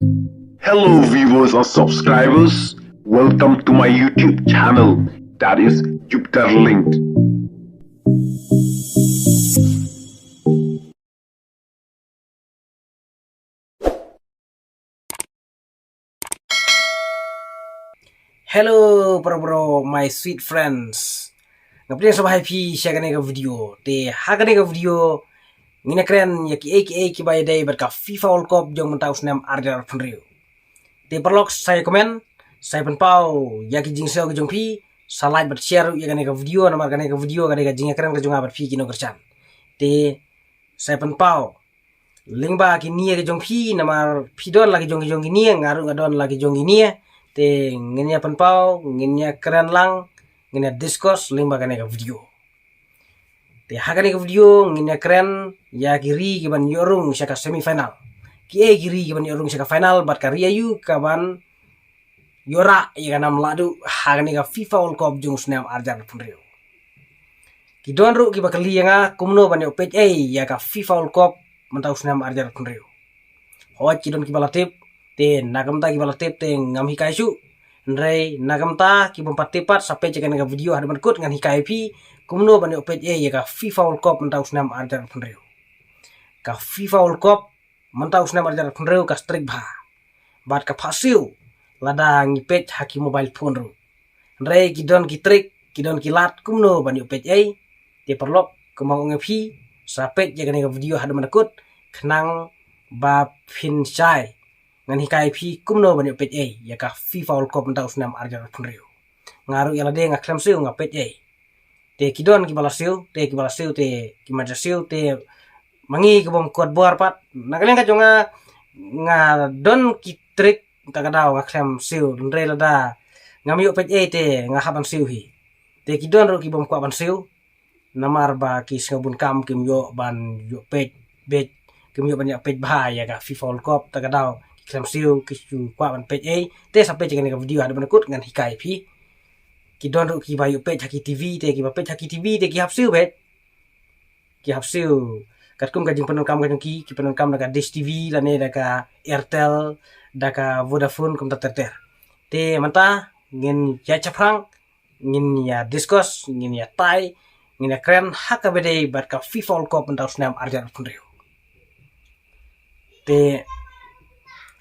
Hello, viewers or subscribers. Welcome to my YouTube channel, that is Jupiter Linked. Hello bro, my sweet friends. Ngapain sobat happy share kan video. Te hagan video ngina keren ya ki by day berka FIFA World Cup jong mentau senam arjar penriu. Te perlok saya komen, saya penpau ya ki jing seo jong pi, salai ber share ya kan video nomor kan video kan jing keren ke jong abar pi kino kercan. Te saya penpau link ba ki nia ke jong pi nomor pidon lagi jong ni ngaru ngadon lagi jong ni te ngenya penpau ngenya keren lang ngenya discourse limba kane ka video te hakane ka video ngenya keren ya kiri kiban yorung syaka semifinal kiri kiban yorung syaka final bat karia yu kaban yora ya kanam ladu hakane ka FIFA World Cup jung snam arjar punrio kidon ru kiba kali nga kumno ban yo page ya ka FIFA World Cup mentau snam arjar punrio hot kidon kibalatip te nagamta kibalatip te ngam hikai su Ndrei nagamta ki bompat sampai jika nega video hadapan kut ngan hikai pi kumno bani opet ya ka FIFA World Cup mentau senam arjar punreu ka FIFA World Cup mentau senam arjar punreu ka strik ba bat ka pasiu lada ngipet haki mobile phone ru Ndrei kidon ki trik kidon kilat kumno bani opet te perlok kemau ngepi sampai jika nega video hadapan kut kenang ba pin chai ngan hikai pi kumno bani pet ya ka FIFA World Cup mentau senam arjar punreu ngaru yala de ngaklem siu nga pet te kidon ki balasiu te ki majasiu te mangi ke bom kuat buar pat nagaleng ka jonga nga don ki trik takadau ngaklem siu ndre lada ngami pet te nga haban siu hi te kidon ro ki bom kuat ban siu namar ba ki singabun kam kim yo ban yo pet bet kim yo ban ya pet bahaya ka FIFA World Cup takadau Kisam siu kisu kwa ban page te sampai jangan nega video ada menekut ngan hikai pi kidon ru ki bayu page haki TV te ki ba page haki TV te ki hap siu bet ki hap siu katkum kajing penonton kajing ki penonton daga Dish TV lane daga Airtel daga Vodafone kum terter te manta ngin ya caprang ngin ya discuss ngin ya tai ngin ya keren haka bede bat ka FIFA World Cup mentau senam arjar punreu te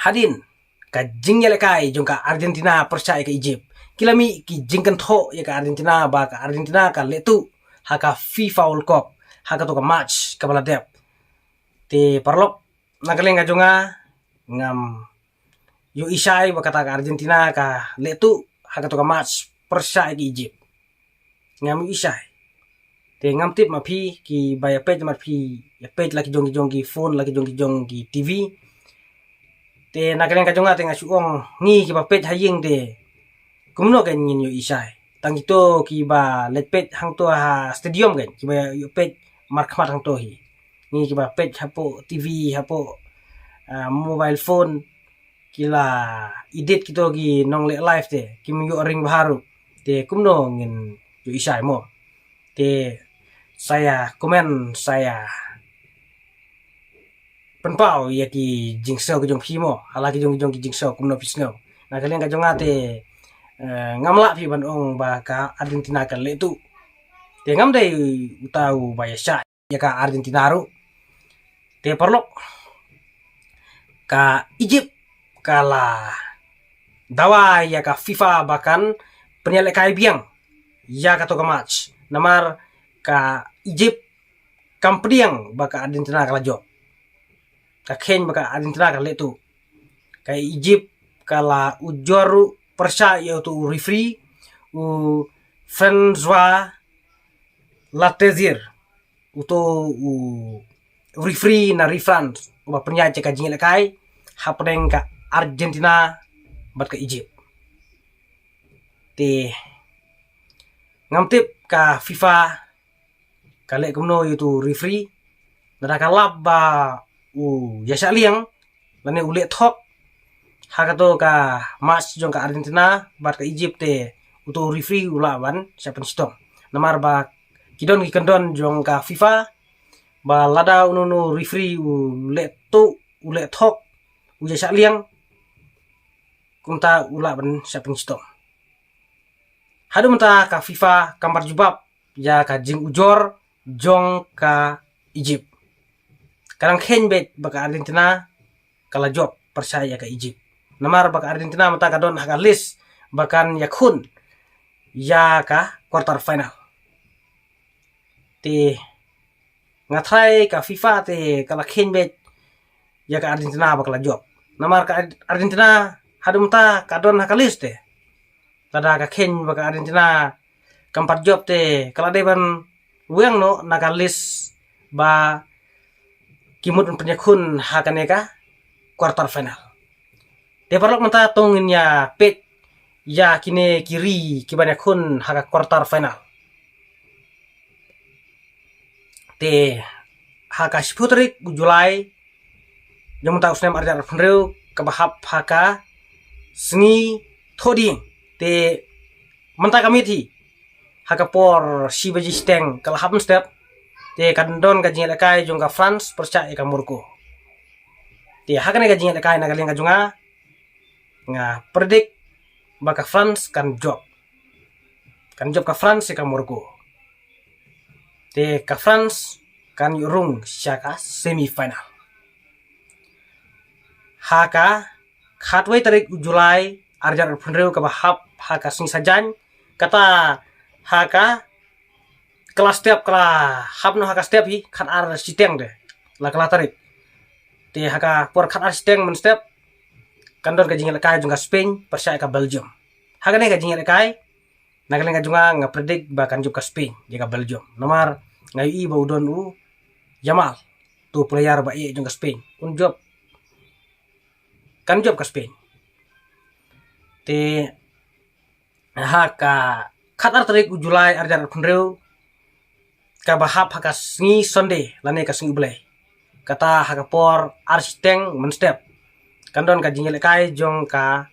hadin ka jingyele kai jong ka Argentina percaya ke Egypt kilami ki jingkan tho ya ka Argentina ba ka Argentina ka letu haka FIFA World Cup haka to ka match ka baladep te parlok nagaleng ka jonga ngam yo isai ba kata ka Argentina ka letu haka to ka match percaya ke Egypt ngam isai te ngam tip ma phi ki ba ya page ma phi ya page laki jong ki phone laki jong ki TV te nagaleng ka jonga te nga suong ngi ki ba pet haying te kumno ken ngin yo isai tang ito ki ba let pet hang to ha stadium ken ki ba yo pet markmat hang to hi ngi ki ba pet hapo TV hapo mobile phone kila edit kito gi nong le live te kim yo ring baru te kumno ngin yo isai mo te saya komen saya penpau ya ki jingseo ke jong phimo halaki jong ki jingseo kumno pisno na kalian ka jongate ngamla phi ban ong ba ka Argentina ka letu te ngam dai utau ba ya sha ya ka Argentina ru te perlok ka Egypt kala dawa ya ka FIFA bahkan penyale kai biang ya ka to ka match namar ka Egypt kampriang ba ka Argentina kala jo kakhen baka Argentina kali itu kayak Egypt kala ujoru persa yaitu referee François Latezir uto referee na refran uba penyaji ka jingile kai hapdeng ka Argentina bat ka Egypt te ngamtip ka FIFA kali kumno yaitu referee nadakalab ba jasa liang lane ule thok hakato ka match jong ka Argentina bat ka Egypt te uto referee ulawan siapan stop namar ba kidon ki kendon jong ka FIFA ba lada ununu referee ule to ule thok jasa liang kumta ula ban siapin stong. Hadu menta ka FIFA kamar jubab ya ka jing ujor jong ka Egypt. Karang khen bet baka Argentina kala job percaya ka Egypt. Namar baka Argentina menta ka don haka list bakan yakun ya ka quarter final. Te ngatrai ka FIFA te kala khen bet ya ka Argentina bakala job. Namar ka Argentina hadu menta ka don haka list te. Tada ka khen baka Argentina kampat job te kala deban weng no nakalis ba kimut penyakun hakaneka quarter final. Te parlok menta tongin ya pet ya kine kiri kibanyakun haka quarter final. Te haka sputrik Julai yang menta usnem arjar penreu kabahap haka sengi thoding te menta kamiti haka por si baji steng kala happen step te kandon gajing lekai jong ka France percaya ka Morocco. Te haka ne gajing lekai na galing junga nga predik baka France kan job ka France ka Morocco. Te ka France kan yurung syaka semifinal. Haka khatway tarik Julai arjar penreu ka bahap haka sing sajan kata haka kelas step kala hapno haka step hi khat ar siteng de la kala tarik te haka por khat ar siteng men step kandor ka jingal kai junga Spain percaya ka Belgium. Haka ne ka jingal kai nagaling ka junga nga predict ba kan ka Spain jaga Belgium. Nomor ngayi ba udon u Yamal tu player ba junga Spain un job kan job ka Spain. Te haka khatar tarik Julai arjar penreu ka bahap haka singi Sunday lane ka singi ulay kata haka por arsteng men step kandon ka jingel kai jong ka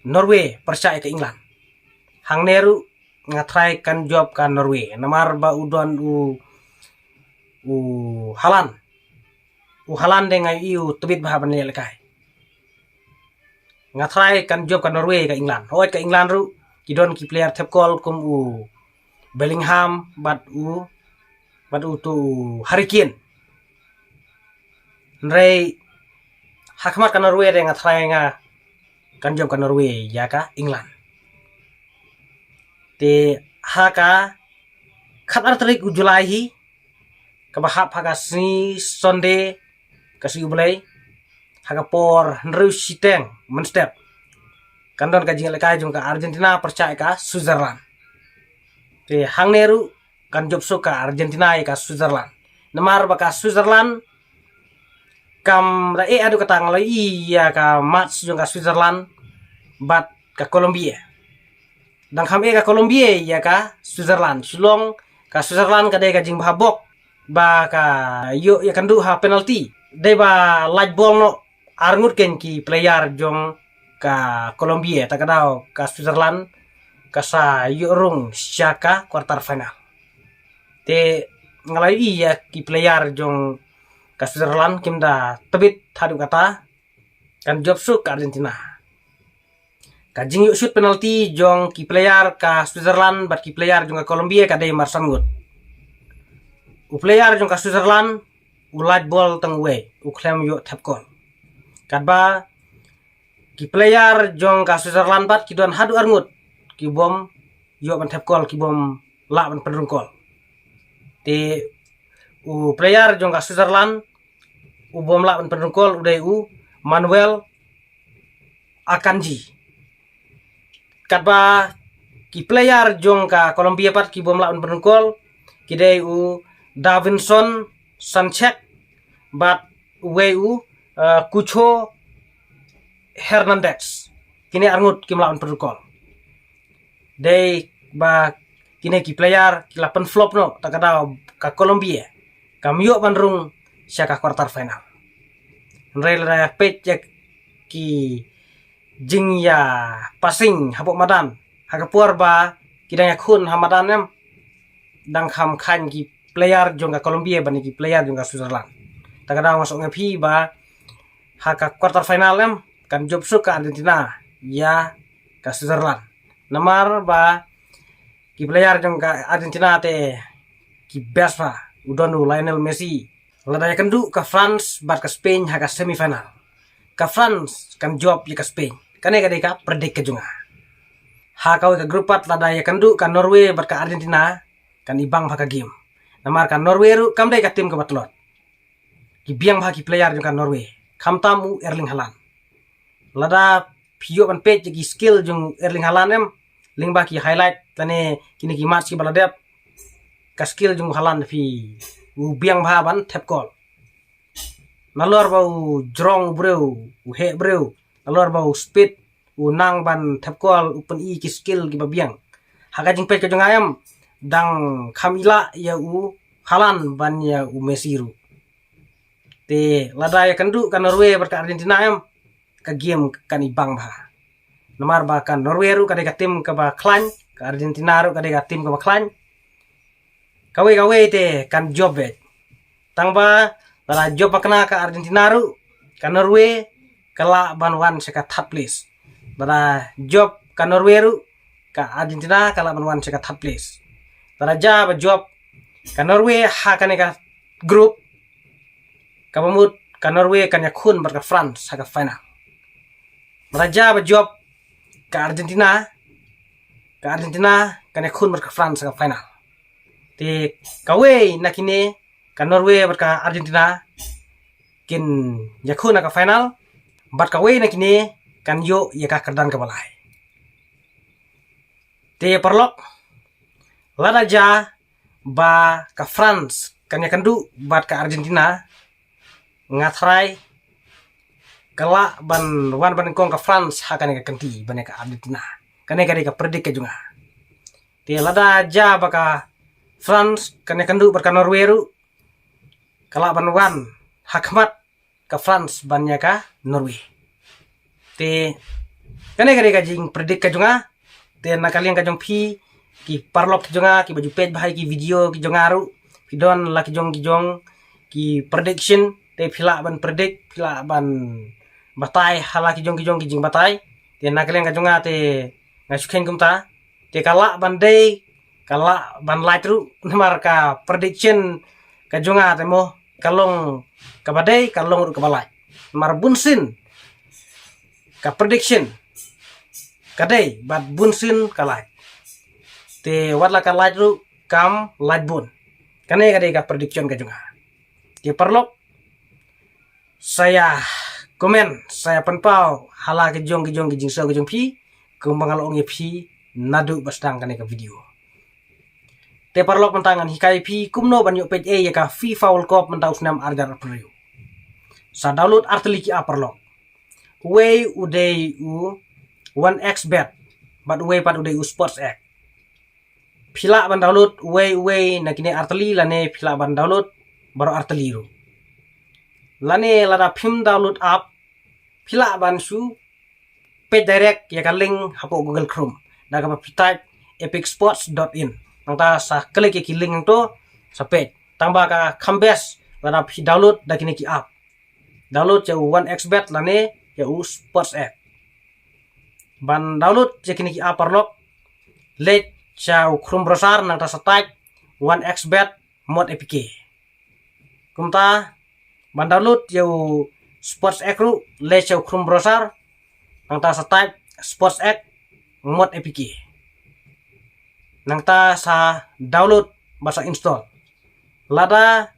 Norway percaya ka England. Hang neru ngatrai kan job ka Norway namar ba udon u Halan deng ai u tebit bah ban kai ngatrai kan job ka Norway ka England. Hoy ka England ru kidon ki player tep call kum u Bellingham bat u tu Hurricane. Nrei hakmat ka Norway de ngatrai nga kan job ka Norway ya ka England. Te haka khatar tarik Julai hi ka bahap haka si Sunday ka si ulay haka por nreu siteng men step kandon ka jingal kai jong ka Argentina percaya ka Switzerland. Te hang neru kan job suka Argentina ka Switzerland. Namar baka Switzerland kam da adu katang lo iya ka match jong ka Switzerland bat ka Colombia. Dang ham ka Colombia ya ka Switzerland. Sulong ka Switzerland ka de ka jing bahabok ba ka yo ya kandu ha penalty. De ba light ball no arngut ken ki player jong ka Colombia takadaw ka Switzerland kasa yorung syaka quarter final. Te ngalai iya ki player jong ka Switzerland kimda tebit hadu kata kan job su ka Argentina. Ka jing yuk shoot penalty jong ki player ka Switzerland bat ki player jong ka Colombia ka day marsangut. U player jong ka Switzerland u light ball teng we u klem yuk tap call. Kadba ki player jong ka Switzerland bat ki don hadu arngut ki bom yuk ban tap call ki bom la ban pendrung call. Te u player jong ka Switzerland u bom la ban pendrung call udai u Manuel Akanji. Kadba ki player jong ka Colombia pat ki bom la ban pendrung call ki dai u Davinson Sanchez bat we u Cucho Hernandez kini arngut ki melawan pendrung call. Dai ba kini ki player ki lapan flop no takada ka Colombia kamyo bandrung syaka quarter final. Rel pet ki jing ya passing hapok madan hakapuar ba kidang yakun hamadan em dang ham khan ki player jong ka Colombia bani ki player jong ka Switzerland. Takada masuk ngapi ba haka quarter final em kan job su ka Argentina ya ka Switzerland. Namar ba ki player jong ka Argentina te ki best pa udon Lionel Messi. Ladaya kendu ka France bat ka Spain ha ka semifinal. Ka France kan job ya ka Spain. Kane ka deka predik ke junga. Ha kau ka grup 4 ladaya kendu ka Norway bat ka Argentina kan ibang ka game. Namar ka Norway ru kam dai ka tim ka batlot. Ki biang ki player jong ka Norway. Kam tamu Erling Haaland. Lada pio ban page ki skill jong Erling Haaland em ling ba ki highlight tane kini ki match ki baladep ka skill jong Haaland fi biang ban tap goal. Nalor bau jrong bro, he bro. Nalor bau speed nang ban tap goal upen ki skill ki babiang. Haka jing page ka jong ayam dang kamila ya Haaland ban ya Messi ru. Te lada ya kendu kan Norway berka Argentina em ka game kan ibang bah. Nomor ba kan Norway ru ka tim ka ba klan ka Argentina ru ka tim ka ba klan. Kawe te kan job bet. Tang ba lada job kena ka Argentina ru ka Norway kala banwan seka third place. Lada job ka Norway ru ka Argentina kala banwan seka third place. Lada ja ba job ka Norway ha ka grup kabamut ka Norway kan yakun berka France ha ka final. Raja ba job ka Argentina kan yakun berka France ha ka final. Te kawe nakine ka Norway berka Argentina kin yakun ha ka final. Bat kawe nakine kan yo ya ka kerdan ka balai. Te perlok lada ja ba ka France kan yakandu bat ka Argentina ngatrai kala ban kong ka France hakan ka kanti ban ka Argentina kane ka predik ka junga te lada ja baka France kane kandu bar ka Norway ru kala ban hakmat ka France ban ka Norway te kane ka jing predik ka junga te nakalian ka jong pi ki parlok ki junga ki baju page bahai ki video ki jongaru ki don la ki jong ki prediction te pila ban predik pila ban batai hala ki jong ki jing batai te nakalen ka jonga te ngasuken kumta te kala ban day kala ban light ru namar ka prediction ka jonga te mo kalong ka badai kalong ru ka balai mar bunsin ka prediction kadai bat bunsin ka light te watla ka light ru kam light bun kane kadai ka prediction ka jonga te perlok saya komen saya penpau hala ke jong jing so ke jong pi kumbang along pi nadu bastang kane ka video te parlok mentangan hikai pi kumno banyo page ya ka FIFA World Cup mentau senam arjar preview sa download arteli ki parlok way uday u 1xbet but way pat uday u sports act pila ban download way nakine arteli lane pila ban download baru arteli ru lane lada film download app pila ban su page direct ya ka link hapo Google Chrome da ka type epicsports.in nangta sa klik ya ki link to sa page tamba ka kambes lada pi download da kini ki app download ya 1xbet lane ya sports app ban download ya kini ki app parlok let cha Chrome browser nangta sa type 1xbet mod apk kumta ban download yo sports app ru le cha Chrome browser nangta sa type sports app mod apk nangta sa download basa install lada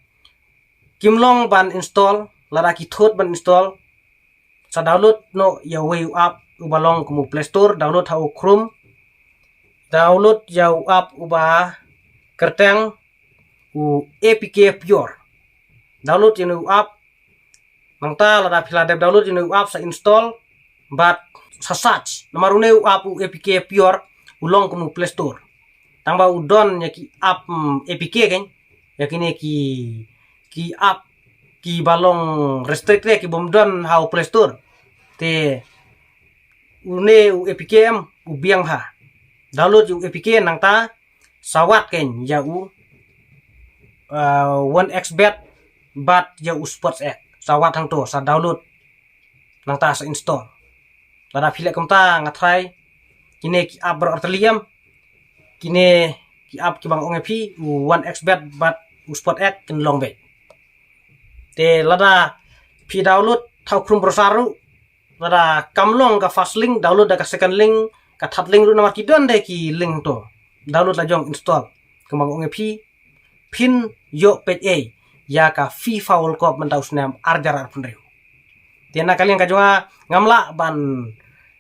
kimlong ban install lada ki thot ban install sa download no ya way app ubalong kumu Play Store download ha Chrome download ya app uba kerteng u apk pure download yung app nangta lada pila dev download yung app sa install but sa search namarune app u apk pure ulong kumu Play Store tangba udon ya ki app apk kan ya kini ki app ki balong restricted ki bomdon how Play Store te une u apk em u biang ha download u apk nangta sawat kan ya u 1xbet bat ya sports app sawat hang to sa download nang ta sa install lada pilek kumta ngatrai kine ki up berarteliam kine ki up ki bang ongepi 1xbet bat spot ek kin long bet te lada pi download thau krum prosaru lada kamlong ka first link download ka second link ka third link ru nama ki don de ki link to download la jong install kembang ongepi pin yo page a ya ka FIFA World Cup mentau snam arjar pun reu tiana kalian ka jonga ngamla ban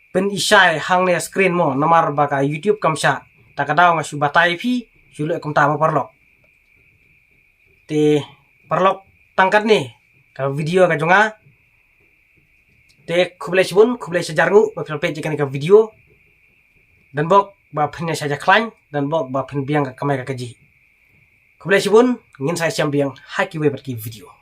pen isai hang ne screen mo namar baka YouTube kamsa takadaw nga subatai pi sulo kum tama parlok te parlok tangkat nih ka video ka jonga te kublai sejarngu ba page kan ka video dan bok ba pennya saja klan dan bok ba pen biang ka kamera kaji kublai sibun ngin saya siam biang haki we berki video